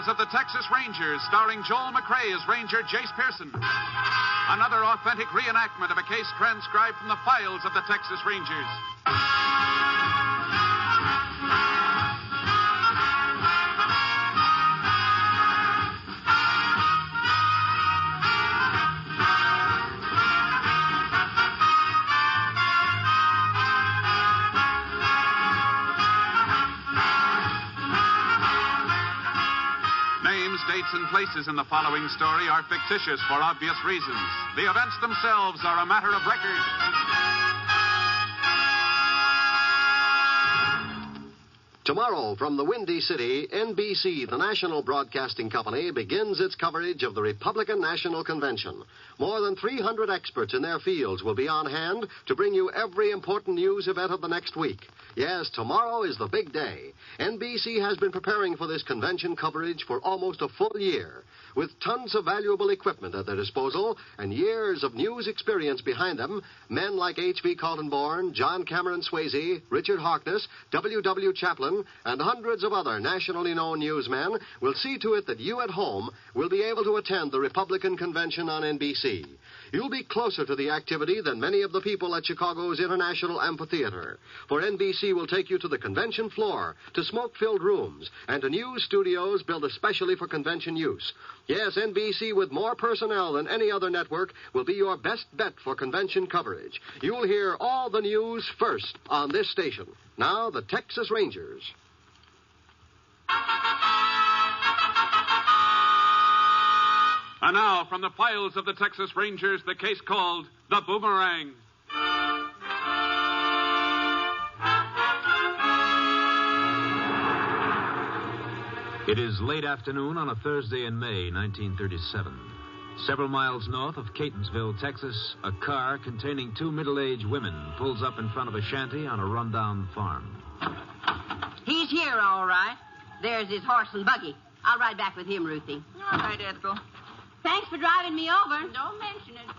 Files of the Texas Rangers, starring Joel McRae as Ranger Jace Pearson. Another authentic reenactment of a case transcribed from the files of the Texas Rangers. Dates and places in the following story are fictitious for obvious reasons. The events themselves are a matter of record. Tomorrow, from the Windy City, NBC, the national broadcasting company, begins its coverage of the Republican National Convention. More than 300 experts in their fields will be on hand to bring you every important news event of the next week. Yes, tomorrow is the big day. NBC has been preparing for this convention coverage for almost a full year. With tons of valuable equipment at their disposal and years of news experience behind them, men like H.V. Kaltenborn, John Cameron Swayze, Richard Harkness, W.W. Chaplin, and hundreds of other nationally known newsmen will see to it that you at home will be able to attend the Republican Convention on NBC. You'll be closer to the activity than many of the people at Chicago's International Amphitheater. For NBC will take you to the convention floor, to smoke-filled rooms, and to news studios built especially for convention use. Yes, NBC, with more personnel than any other network, will be your best bet for convention coverage. You'll hear all the news first on this station. Now, the Texas Rangers. And now, from the files of the Texas Rangers, the case called the Boomerang. It is late afternoon on a Thursday in May, 1937. Several miles north of Catonsville, Texas, a car containing two middle-aged women pulls up in front of a shanty on a rundown farm. He's here, all right. There's his horse and buggy. I'll ride back with him, Ruthie. All right, Ethel. Thanks for driving me over. Don't mention it.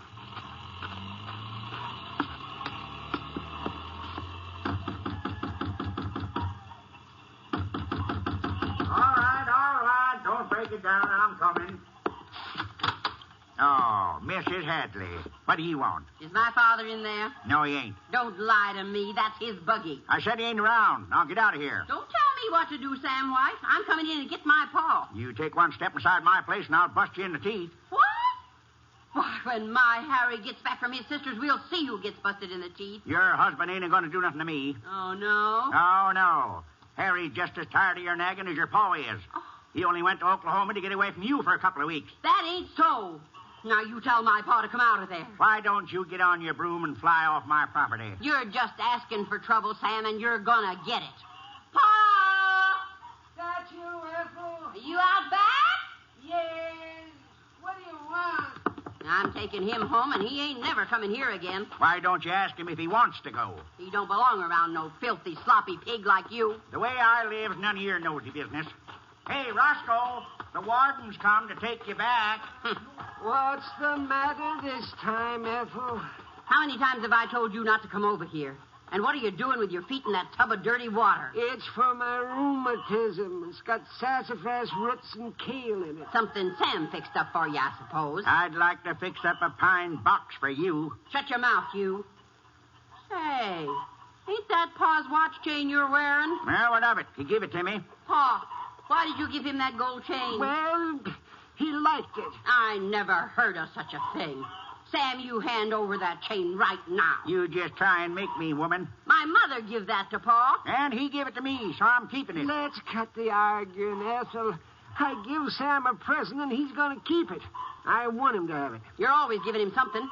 All right. Don't break it down. I'm coming. Oh, Mrs. Hadley. What do you want? Is my father in there? No, he ain't. Don't lie to me. That's his buggy. I said he ain't around. Now get out of here. Don't tell me what to do, Sam White. I'm coming in to get my paw. You take one step inside my place and I'll bust you in the teeth. What? Why, when my Harry gets back from his sister's, we'll see who gets busted in the teeth. Your husband ain't going to do nothing to me. Oh, no? Oh, no. Harry's just as tired of your nagging as your pa is. Oh. He only went to Oklahoma to get away from you for a couple of weeks. That ain't so. Now, you tell my pa to come out of there. Why don't you get on your broom and fly off my property? You're just asking for trouble, Sam, and you're gonna get it. Pa! That you, Ethel? Are you out back? Yes. What do you want? I'm taking him home, and he ain't never coming here again. Why don't you ask him if he wants to go? He don't belong around no filthy, sloppy pig like you. The way I live's none of your nosy business. Hey, Roscoe, the warden's come to take you back. What's the matter this time, Ethel? How many times have I told you not to come over here? And what are you doing with your feet in that tub of dirty water? It's for my rheumatism. It's got sassafras roots and kale in it. Something Sam fixed up for you, I suppose. I'd like to fix up a pine box for you. Shut your mouth, you. Say, ain't that Pa's watch chain you're wearing? Well, what of it? He gave it to me. Pa, why did you give him that gold chain? Well, he liked it. I never heard of such a thing. Sam, you hand over that chain right now. You just try and make me, woman. My mother give that to Pa. And he gave it to me, so I'm keeping it. Let's cut the arguing, Ethel. I give Sam a present, and he's going to keep it. I want him to have it. You're always giving him something.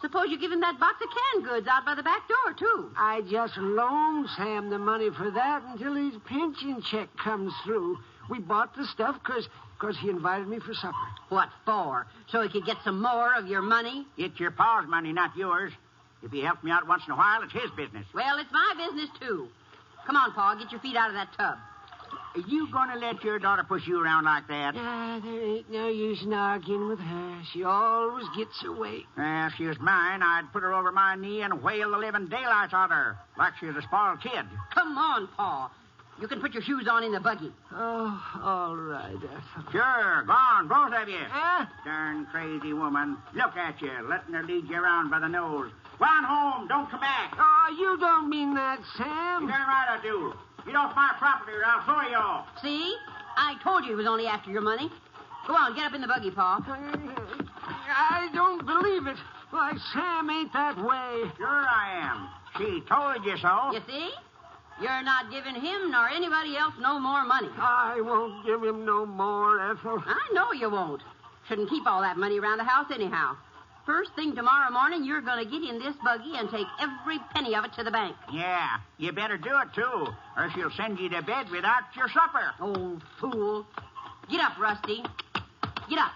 Suppose you give him that box of canned goods out by the back door, too. I just loaned Sam the money for that until his pension check comes through. We bought the stuff because he invited me for supper. What for? So he could get some more of your money? It's your pa's money, not yours. If he helps me out once in a while, it's his business. Well, it's my business, too. Come on, Pa, get your feet out of that tub. Are you going to let your daughter push you around like that? There ain't no use in arguing with her. She always gets her way. If she was mine, I'd put her over my knee and whale the living daylights out of her, like she was a spoiled kid. Come on, Pa. You can put your shoes on in the buggy. Oh, all right, Ethel. Sure, go on, both of you. Eh? Darn crazy woman. Look at you, letting her lead you around by the nose. Go on home, don't come back. Oh, you don't mean that, You Sam. darn right I do. Get off my property or I'll throw you off. See? I told you he was only after your money. Go on, get up in the buggy, Pa. I don't believe it. Why, Sam ain't that way. Sure I am. She told you so. You see? You're not giving him nor anybody else no more money. I won't give him no more, Ethel. I know you won't. Shouldn't keep all that money around the house anyhow. First thing tomorrow morning, you're going to get in this buggy and take every penny of it to the bank. Yeah, you better do it, too, or she'll send you to bed without your supper. Old fool. Get up, Rusty. Get up.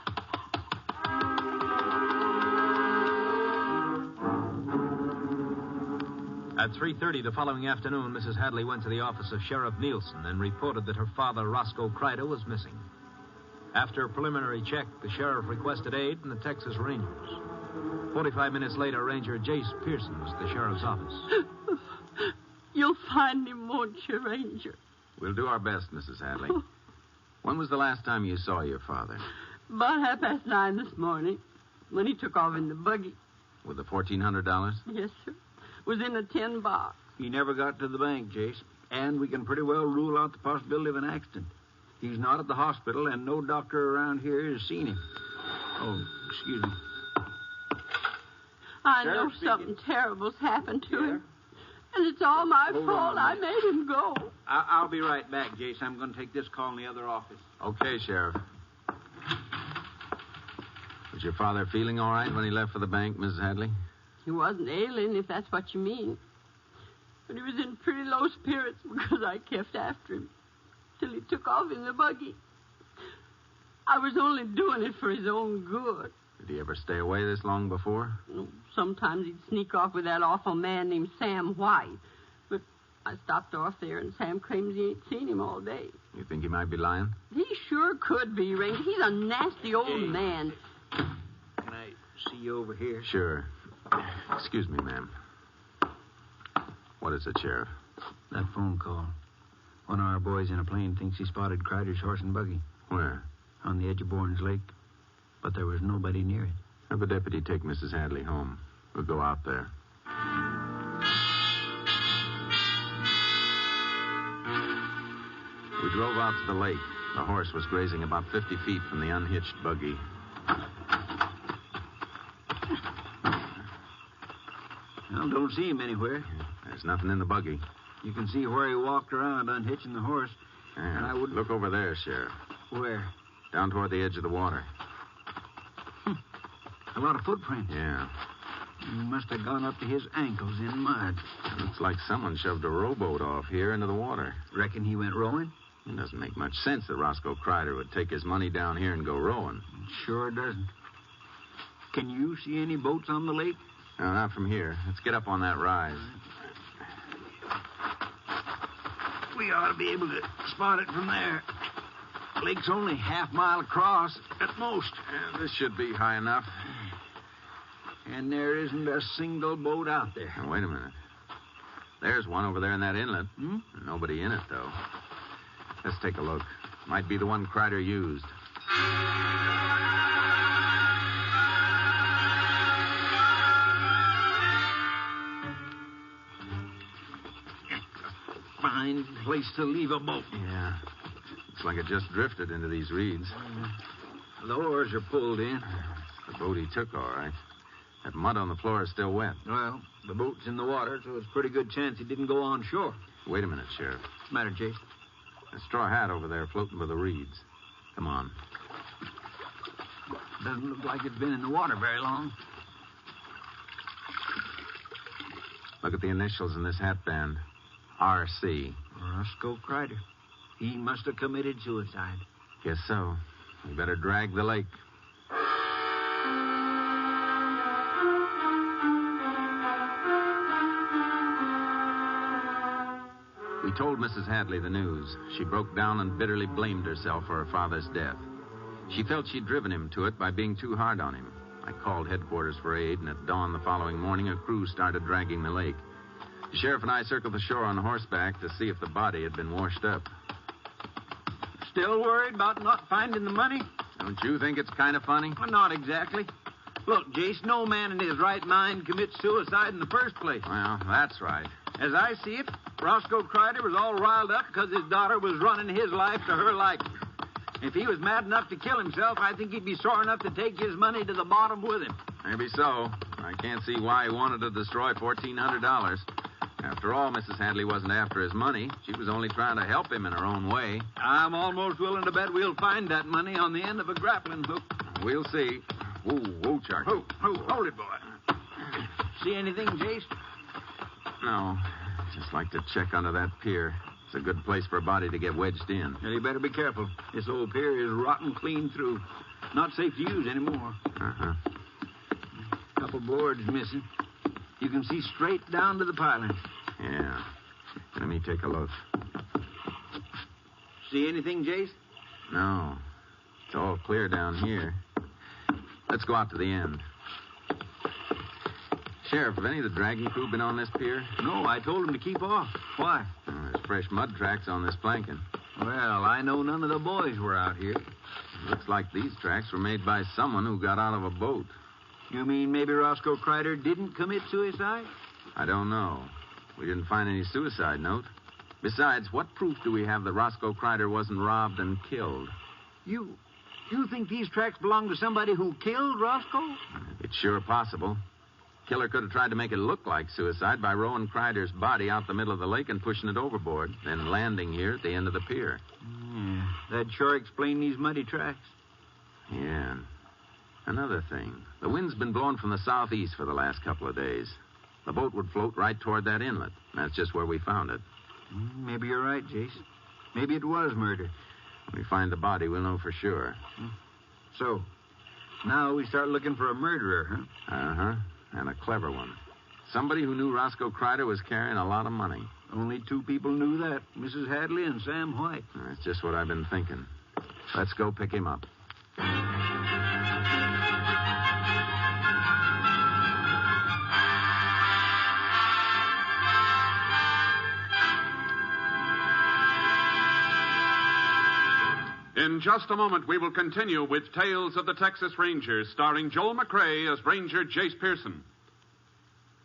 At 3:30 the following afternoon, Mrs. Hadley went to the office of Sheriff Nielsen and reported that her father, Roscoe Kreider, was missing. After a preliminary check, the sheriff requested aid from the Texas Rangers. 45 minutes later, Ranger Jace Pearson was at the sheriff's office. You'll find him, won't you, Ranger? We'll do our best, Mrs. Hadley. When was the last time you saw your father? About 9:30 this morning, when he took off in the buggy. With the $1,400? Yes, sir. Was in a tin box. He never got to the bank, Jace. And we can pretty well rule out the possibility of an accident. He's not at the hospital, and no doctor around here has seen him. Oh, excuse me. I Sheriff know speaking. something terrible's happened to him. And it's all my Hold fault. on a I minute. made him go. I'll be right back, Jace. I'm going to take this call in the other office. Okay, Sheriff. Was your father feeling all right when he left for the bank, Mrs. Hadley? He wasn't ailing, if that's what you mean. But he was in pretty low spirits because I kept after him till he took off in the buggy. I was only doing it for his own good. Did he ever stay away this long before? Sometimes he'd sneak off with that awful man named Sam White. But I stopped off there, and Sam claims he ain't seen him all day. You think he might be lying? He sure could be, Ranger. He's a nasty old Hey. man. Can I see you over here? Sure. Excuse me, ma'am. What is it, Sheriff? That phone call. One of our boys in a plane thinks he spotted Kreider's horse and buggy Where? on the edge of Bourne's Lake, but there was nobody near it. Have a deputy take Mrs. Hadley home. We'll go out there. We drove out to the lake. The horse was grazing about 50 feet from the unhitched buggy. Well, don't see him anywhere. There's nothing in the buggy. You can see where he walked around unhitching the horse. Yeah, And I wouldn't- Look over there, Sheriff. Where? Down toward the edge of the water. A lot of footprints. Yeah. He must have gone up to his ankles in mud. Looks like someone shoved a rowboat off here into the water. Reckon he went rowing? It doesn't make much sense that Roscoe Kreider would take his money down here and go rowing. Sure doesn't. Can you see any boats on the lake? No, not from here. Let's get up on that rise. We ought to be able to spot it from there. Lake's only half-mile across at most. Yeah, this should be high enough. And there isn't a single boat out there. Now, wait a minute. There's one over there in that inlet. Hmm? Nobody in it, though. Let's take a look. Might be the one Kreider used. Fine place to leave a boat. Yeah. Looks like it just drifted into these reeds. The oars are pulled in. The boat he took, all right. That mud on the floor is still wet. Well, the boat's in the water, so it's a pretty good chance he didn't go on shore. Wait a minute, Sheriff. What's the matter, Jace? A straw hat over there floating by the reeds. Come on. Doesn't look like it's been in the water very long. Look at the initials in this hatband. R.C. Roscoe Kreider. He must have committed suicide. Guess so. We better drag the lake. We told Mrs. Hadley the news. She broke down and bitterly blamed herself for her father's death. She felt she'd driven him to it by being too hard on him. I called headquarters for aid, and at dawn the following morning, a crew started dragging the lake. The sheriff and I circled the shore on horseback to see if the body had been washed up. Still worried about not finding the money? Don't you think it's kind of funny? Well, not exactly. Look, Jace, no man in his right mind commits suicide in the first place. Well, that's right. As I see it, Roscoe Crider was all riled up because his daughter was running his life to her liking. If he was mad enough to kill himself, I think he'd be sore enough to take his money to the bottom with him. Maybe so. I can't see why he wanted to destroy $1,400. After all, Mrs. Hadley wasn't after his money. She was only trying to help him in her own way. I'm almost willing to bet we'll find that money on the end of a grappling hook. We'll see. Whoa, Charlie. Hold it, boy. See anything, Jace? No. Just like to check under that pier. It's a good place for a body to get wedged in. Well, you better be careful. This old pier is rotten clean through. Not safe to use anymore. Uh-huh. Couple boards missing. You can see straight down to the piling. Yeah. Let me take a look. See anything, Jace? No. It's all clear down here. Let's go out to the end. Sheriff, have any of the dragging crew been on this pier? No, I told them to keep off. Why? There's fresh mud tracks on this planking. Well, I know none of the boys were out here. Looks like these tracks were made by someone who got out of a boat. You mean maybe Roscoe Crider didn't commit suicide? I don't know. We didn't find any suicide note. Besides, what proof do we have that Roscoe Crider wasn't robbed and killed? You think these tracks belong to somebody who killed Roscoe? It's sure possible. Killer could have tried to make it look like suicide by rowing Crider's body out the middle of the lake and pushing it overboard, then landing here at the end of the pier. Yeah, that'd sure explain these muddy tracks. Yeah. Another thing. The wind's been blowing from the southeast for the last couple of days. The boat would float right toward that inlet. That's just where we found it. Maybe you're right, Jace. Maybe it was murder. When we find the body, we'll know for sure. So, now we start looking for a murderer, huh? Uh-huh. And a clever one. Somebody who knew Roscoe Crider was carrying a lot of money. Only two people knew that, Mrs. Hadley and Sam White. That's just what I've been thinking. Let's go pick him up. In just a moment, we will continue with Tales of the Texas Rangers, starring Joel McCrea as Ranger Jace Pearson.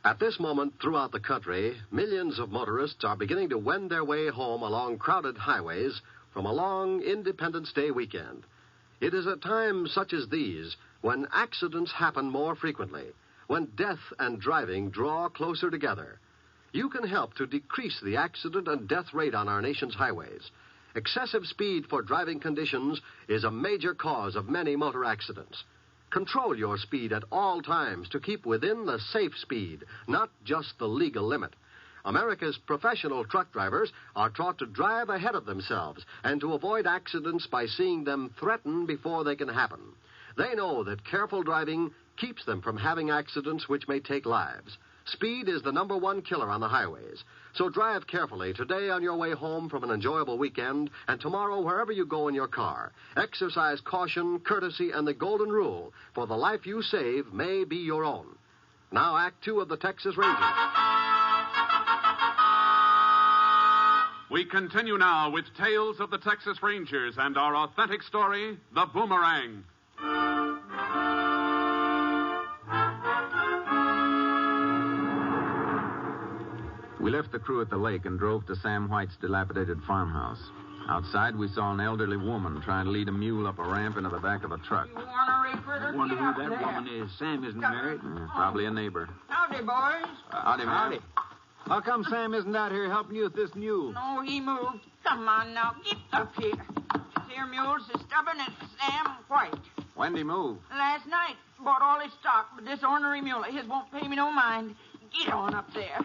At this moment, throughout the country, millions of motorists are beginning to wend their way home along crowded highways from a long Independence Day weekend. It is at times such as these when accidents happen more frequently, when death and driving draw closer together. You can help to decrease the accident and death rate on our nation's highways. Excessive speed for driving conditions is a major cause of many motor accidents. Control your speed at all times to keep within the safe speed, not just the legal limit. America's professional truck drivers are taught to drive ahead of themselves and to avoid accidents by seeing them threaten before they can happen. They know that careful driving keeps them from having accidents which may take lives. Speed is the number one killer on the highways. So drive carefully today on your way home from an enjoyable weekend, and tomorrow wherever you go in your car. Exercise caution, courtesy, and the golden rule, for the life you save may be your own. Now, Act 2 of the Texas Rangers. We continue now with Tales of the Texas Rangers and our authentic story, The Boomerang. We left the crew at the lake and drove to Sam White's dilapidated farmhouse. Outside, we saw an elderly woman trying to lead a mule up a ramp into the back of a truck. I wonder who that woman is. Sam isn't married. Probably a neighbor. Howdy, boys. Howdy, ma'am. How come Sam isn't out here helping you with this mule? No, he moved. Come on now, get up here. This here mule's as stubborn as Sam White. When'd he move? Last night, bought all his stock, but this ornery mule of his won't pay me no mind. Get on up there.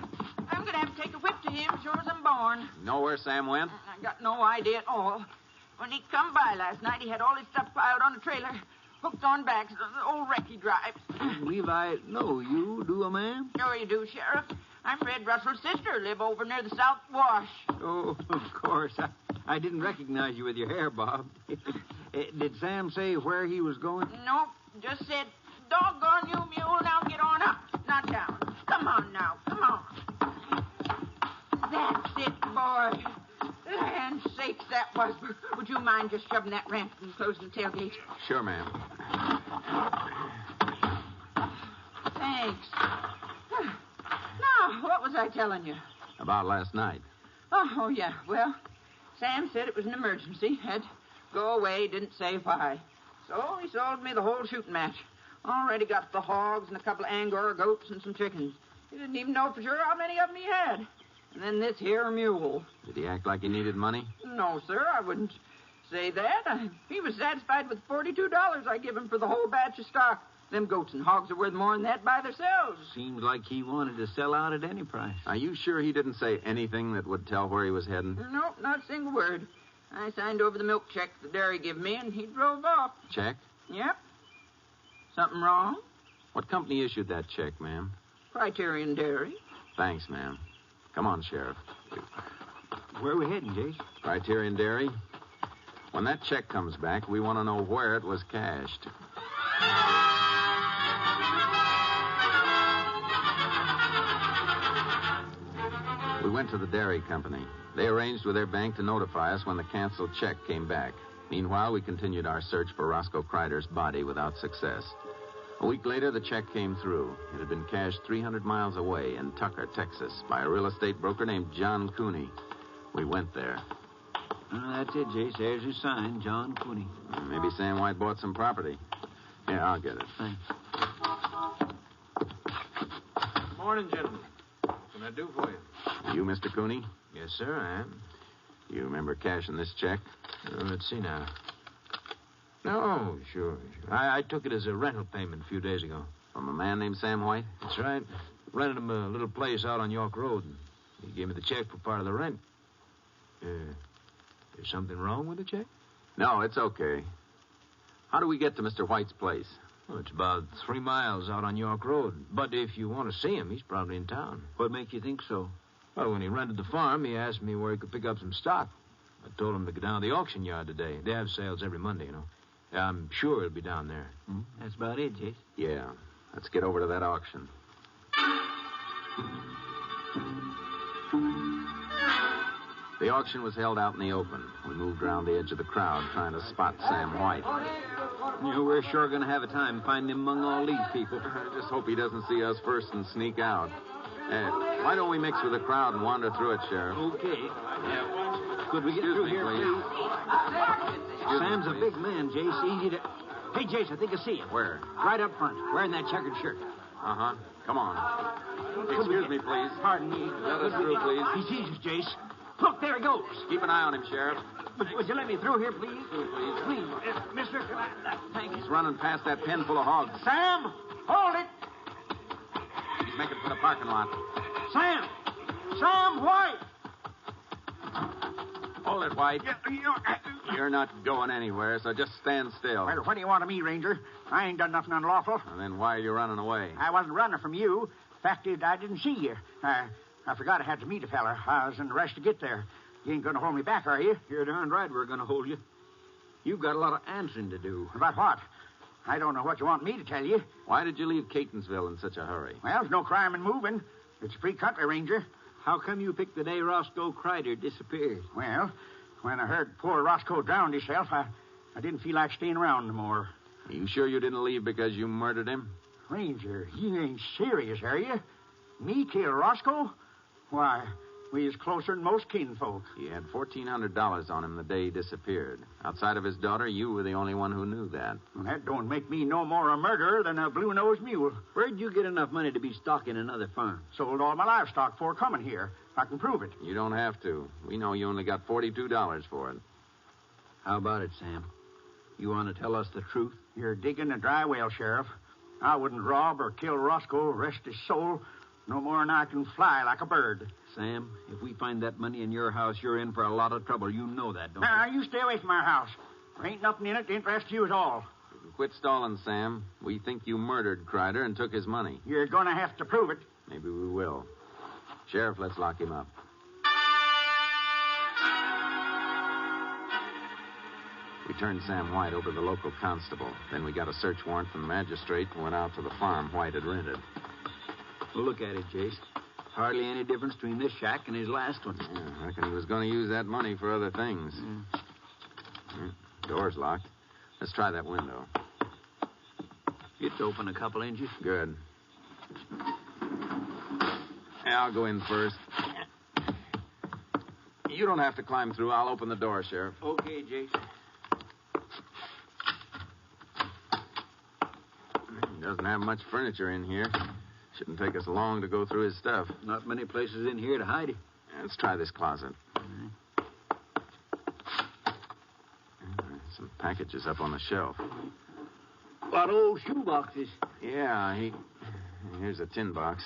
I'm going to have to take a whip to him sure as I'm born. Know where Sam went? I got no idea at all. When he come by last night, he had all his stuff piled on a trailer, hooked on back, the old wreck he drives. Levi, no, you do a man? Sure you do, Sheriff. I'm Red Russell's sister, live over near the South Wash. Oh, of course. I didn't recognize you with your hair, Bob. Did Sam say where he was going? Nope, just said, doggone you, mule, now get on up, not down. Come on now, come on. boy. Land sakes, that was. Would you mind just shoving that ramp and closing the tailgate? Sure, ma'am. Thanks. Now, what was I telling you? About last night. Oh, yeah. Well, Sam said it was an emergency. Had to go away, didn't say why. So he sold me the whole shooting match. Already got the hogs and a couple of Angora goats and some chickens. He didn't even know for sure how many of them he had. And then this here mule. Did he act like he needed money? No, sir, I wouldn't say that. He was satisfied with $42 I give him for the whole batch of stock. Them goats and hogs are worth more than that by themselves. Seems like he wanted to sell out at any price. Are you sure he didn't say anything that would tell where he was heading? Nope, not a single word. I signed over the milk check the dairy give me, and he drove off. Check? Yep. Something wrong? What company issued that check, ma'am? Criterion Dairy. Thanks, ma'am. Come on, Sheriff. Where are we heading, Jace? Criterion Dairy. When that check comes back, we want to know where it was cashed. We went to the dairy company. They arranged with their bank to notify us when the canceled check came back. Meanwhile, we continued our search for Roscoe Kreider's body without success. A week later, the check came through. It had been cashed 300 miles away in Tucker, Texas, by a real estate broker named John Cooney. We went there. That's it, Jace. There's your sign, John Cooney. Maybe Sam White bought some property. Here, I'll get it. Thanks. Morning, gentlemen. What can I do for you? You, Mr. Cooney? Yes, sir, I am. You remember cashing this check? Let's see now. No, sure. I took it as a rental payment a few days ago. From a man named Sam White? That's right. Rented him a little place out on York Road. And he gave me the check for part of the rent. Is something wrong with the check? No, it's okay. How do we get to Mr. White's place? Well, it's about 3 miles out on York Road. But if you want to see him, he's probably in town. What makes you think so? Well, when he rented the farm, he asked me where he could pick up some stock. I told him to go down to the auction yard today. They have sales every Monday, you know. I'm sure he'll be down there. That's about it, Jace. Yeah. Let's get over to that auction. The auction was held out in the open. We moved around the edge of the crowd trying to spot Sam White. You know, we're sure going to have a time finding him among all these people. I just hope he doesn't see us first and sneak out. Why don't we mix with the crowd and wander through it, Sheriff? Okay. Could we get through here, please? Sam's a big man, Jace. Easy to... Hey, Jace, I think I see him. Where? Right up front, wearing that checkered shirt. Uh-huh. Come on. Excuse me, please. Pardon me. Let us through, please. He sees us, Jace. Look, there he goes. Keep an eye on him, Sheriff. Would you let me through here, please? Please. Please, mister. Thank you. He's running past that pen full of hogs. Sam, hold it. He's making for the parking lot. Sam! Sam White! Hold it, White. You're not going anywhere, so just stand still. Well, what do you want of me, Ranger? I ain't done nothing unlawful. And then why are you running away? I wasn't running from you. Fact is, I didn't see you. I forgot I had to meet a fella. I was in a rush to get there. You ain't going to hold me back, are you? You're darn right we're going to hold you. You've got a lot of answering to do. About what? I don't know what you want me to tell you. Why did you leave Catonsville in such a hurry? Well, there's no crime in moving. It's a free country, Ranger. How come you picked the day Roscoe Kreider disappeared? Well, when I heard poor Roscoe drowned himself, I didn't feel like staying around no more. Are you sure you didn't leave because you murdered him? Ranger, you ain't serious, are you? Me kill Roscoe? Why, we is closer than most kinfolk. He had $1,400 on him the day he disappeared. Outside of his daughter, you were the only one who knew that. Well, that don't make me no more a murderer than a blue-nosed mule. Where'd you get enough money to be stocking another farm? Sold all my livestock before coming here. I can prove it. You don't have to. We know you only got $42 for it. How about it, Sam? You want to tell us the truth? You're digging a dry well, Sheriff. I wouldn't rob or kill Roscoe, rest his soul, no more than I can fly like a bird. Sam, if we find that money in your house, you're in for a lot of trouble. You know that, don't Now, you stay away from our house. There ain't nothing in it to interest you at all. Quit stalling, Sam. We think you murdered Kreider and took his money. You're going to have to prove it. Maybe we will. Sheriff, let's lock him up. We turned Sam White over to the local constable. Then we got a search warrant from the magistrate and went out to the farm White had rented. Look at it, Jace. Hardly any difference between this shack and his last one. Yeah, I reckon he was going to use that money for other things. Door's locked. Let's try that window. It's open a couple inches. Good. Yeah, I'll go in first. You don't have to climb through. I'll open the door, Sheriff. Okay, Jason. He doesn't have much furniture in here. Shouldn't take us long to go through his stuff. Not many places in here to hide it. Let's try this closet. Some packages up on the shelf. What old shoeboxes? Yeah, here's a tin box.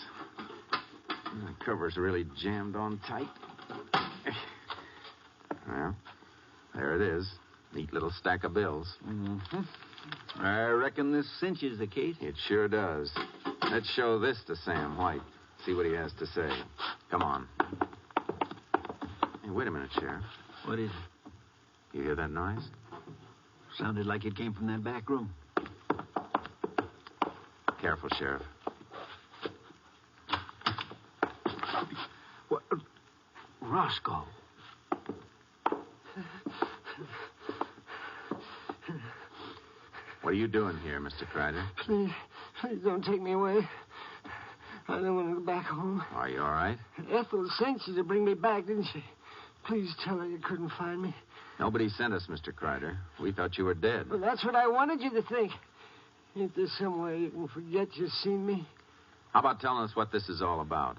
The cover's really jammed on tight. Well, there it is. Neat little stack of bills. Mm-hmm. I reckon this cinches the case. It sure does. Let's show this to Sam White. See what he has to say. Come on. Hey, wait a minute, Sheriff. What is it? You hear that noise? Sounded like it came from that back room. Careful, Sheriff. What? Roscoe. What are you doing here, Mr. Crider? Please don't take me away. I don't want to go back home. Are you all right? Ethel sent you to bring me back, didn't she? Please tell her you couldn't find me. Nobody sent us, Mr. Crider. We thought you were dead. Well, that's what I wanted you to think. Ain't there some way you can forget you've seen me? How about telling us what this is all about?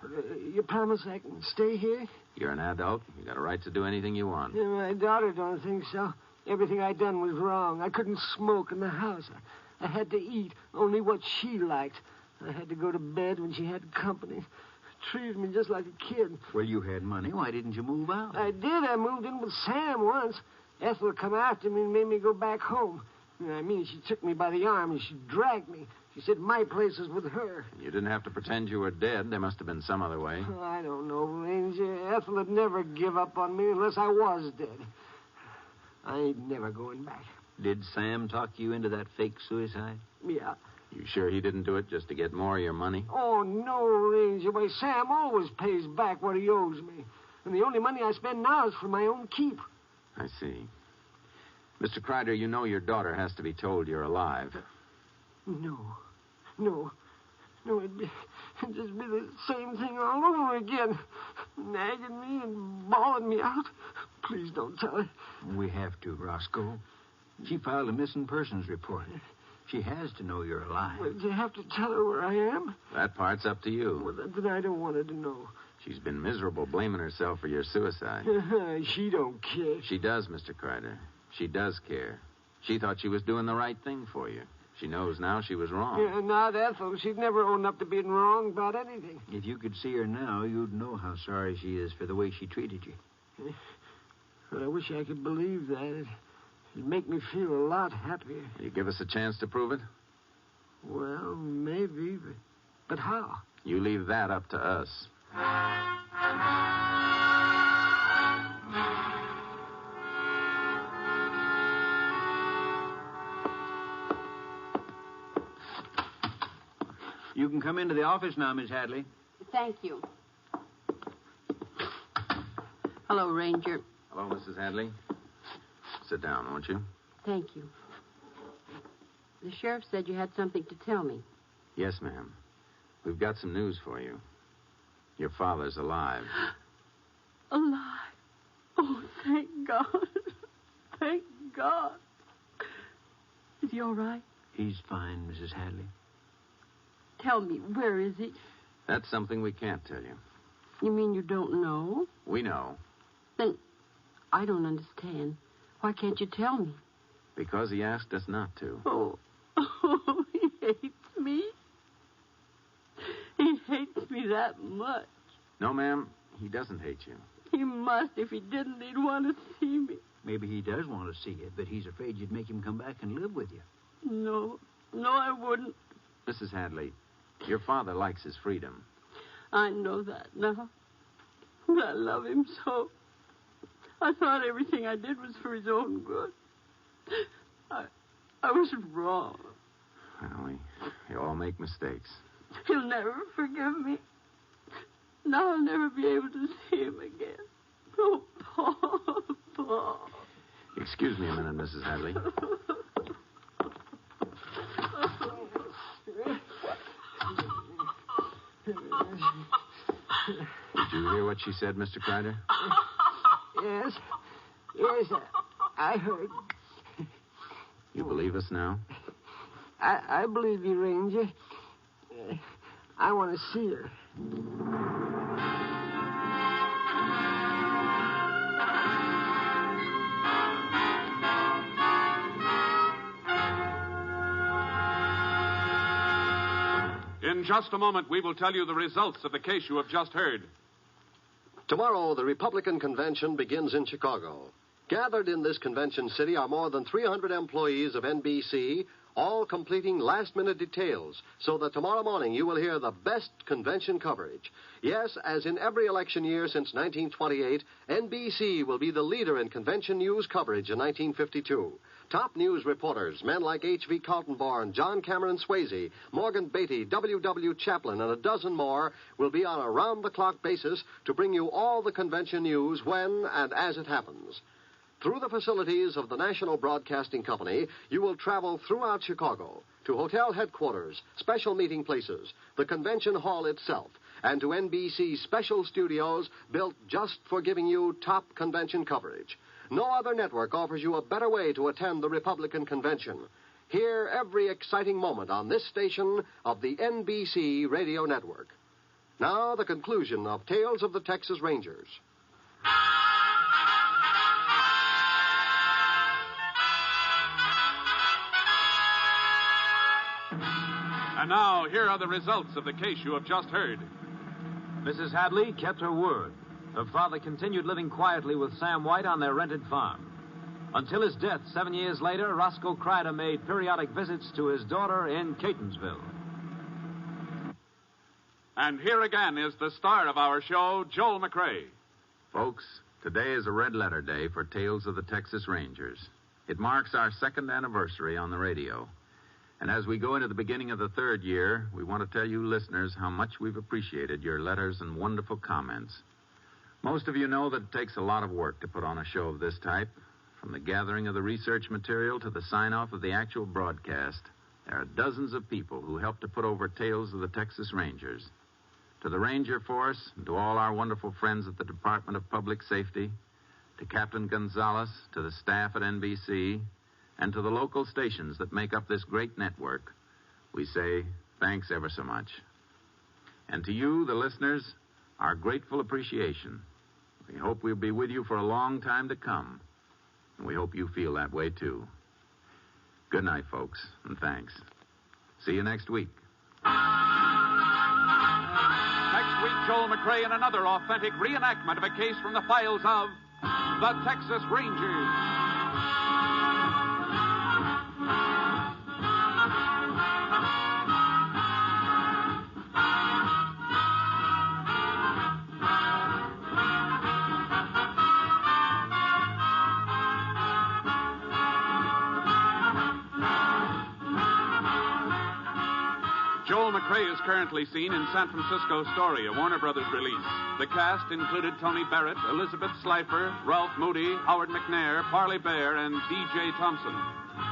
You promise I can stay here? You're an adult. You got a right to do anything you want. Yeah, my daughter don't think so. Everything I done was wrong. I couldn't smoke in the house. I had to eat only what she liked. I had to go to bed when she had company. Treated me just like a kid. Well, you had money. Why didn't you move out? I did. I moved in with Sam once. Ethel come after me and made me go back home. I mean, she took me by the arm and she dragged me. She said my place was with her. You didn't have to pretend you were dead. There must have been some other way. Oh, I don't know, Ranger. Ethel would never give up on me unless I was dead. I ain't never going back. Did Sam talk you into that fake suicide? Yeah. You sure he didn't do it just to get more of your money? Oh, no, Ranger. Why, Sam always pays back what he owes me. And the only money I spend now is for my own keep. I see. Mr. Crider, you know your daughter has to be told you're alive. No. It'd just be the same thing all over again. Nagging me and bawling me out. Please don't tell her. We have to, Roscoe. She filed a missing persons report. She has to know you're alive. Well, do you have to tell her where I am? That part's up to you. Well, then I don't want her to know. She's been miserable blaming herself for your suicide. She don't care. She does, Mr. Crider. She does care. She thought she was doing the right thing for you. She knows now she was wrong. Yeah, not Ethel. She'd never own up to being wrong about anything. If you could see her now, you'd know how sorry she is for the way she treated you. But I wish I could believe that. It'd make me feel a lot happier. You give us a chance to prove it? Well, maybe, but how? You leave that up to us. You can come into the office now, Miss Hadley. Thank you. Hello, Ranger. Hello, Mrs. Hadley. Sit down, won't you? Thank you. The sheriff said you had something to tell me. Yes, ma'am. We've got some news for you. Your father's alive. Alive? Oh, thank God. Thank God. Is he all right? He's fine, Mrs. Hadley. Tell me, where is he? That's something we can't tell you. You mean you don't know? We know. Then I don't understand. Why can't you tell me? Because he asked us not to. Oh, he hates me. He hates me that much. No, ma'am, he doesn't hate you. He must. If he didn't, he'd want to see me. Maybe he does want to see you, but he's afraid you'd make him come back and live with you. No, I wouldn't. Mrs. Hadley, your father likes his freedom. I know that now. But I love him so. I thought everything I did was for his own good. I was wrong. Well, we all make mistakes. He'll never forgive me. Now I'll never be able to see him again. Oh, Paul, Paul. Excuse me a minute, Mrs. Hadley. Did you hear what she said, Mr. Kreider? Yes, I heard. You believe us now? I believe you, Ranger. I want to see her. In just a moment, we will tell you the results of the case you have just heard. Tomorrow, the Republican convention begins in Chicago. Gathered in this convention city are more than 300 employees of NBC, all completing last-minute details, so that tomorrow morning you will hear the best convention coverage. Yes, as in every election year since 1928, NBC will be the leader in convention news coverage in 1952. Top news reporters, men like H.V. Kaltenborn, John Cameron Swayze, Morgan Beatty, W.W. Chaplin, and a dozen more will be on a round-the-clock basis to bring you all the convention news when and as it happens. Through the facilities of the National Broadcasting Company, you will travel throughout Chicago to hotel headquarters, special meeting places, the convention hall itself, and to NBC's special studios built just for giving you top convention coverage. No other network offers you a better way to attend the Republican convention. Hear every exciting moment on this station of the NBC radio network. Now, the conclusion of Tales of the Texas Rangers. And now, here are the results of the case you have just heard. Mrs. Hadley kept her word. Her father continued living quietly with Sam White on their rented farm. Until his death 7 years later, Roscoe Kreider made periodic visits to his daughter in Catonsville. And here again is the star of our show, Joel McRae. Folks, today is a red-letter day for Tales of the Texas Rangers. It marks our second anniversary on the radio. And as we go into the beginning of the third year, we want to tell you listeners how much we've appreciated your letters and wonderful comments. Most of you know that it takes a lot of work to put on a show of this type. From the gathering of the research material to the sign-off of the actual broadcast, there are dozens of people who help to put over Tales of the Texas Rangers. To the Ranger Force and to all our wonderful friends at the Department of Public Safety, to Captain Gonzalez, to the staff at NBC, and to the local stations that make up this great network, we say thanks ever so much. And to you, the listeners, our grateful appreciation. We hope we'll be with you for a long time to come. And we hope you feel that way, too. Good night, folks, and thanks. See you next week. Next week, Joel McRae in another authentic reenactment of a case from the files of the Texas Rangers. Joel McRae is currently seen in San Francisco Story, a Warner Brothers release. The cast included Tony Barrett, Elizabeth Slifer, Ralph Moody, Howard McNair, Parley Bear, and D.J. Thompson.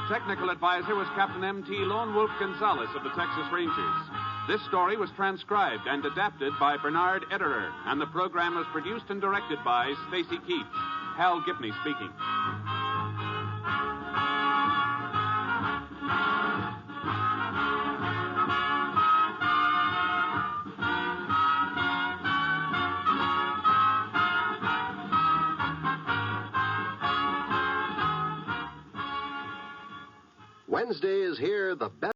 Technical advisor was Captain M.T. Lone Wolf Gonzalez of the Texas Rangers. This story was transcribed and adapted by Bernard Ederer, and the program was produced and directed by Stacy Keach. Hal Gibney speaking. Wednesday is here, the best.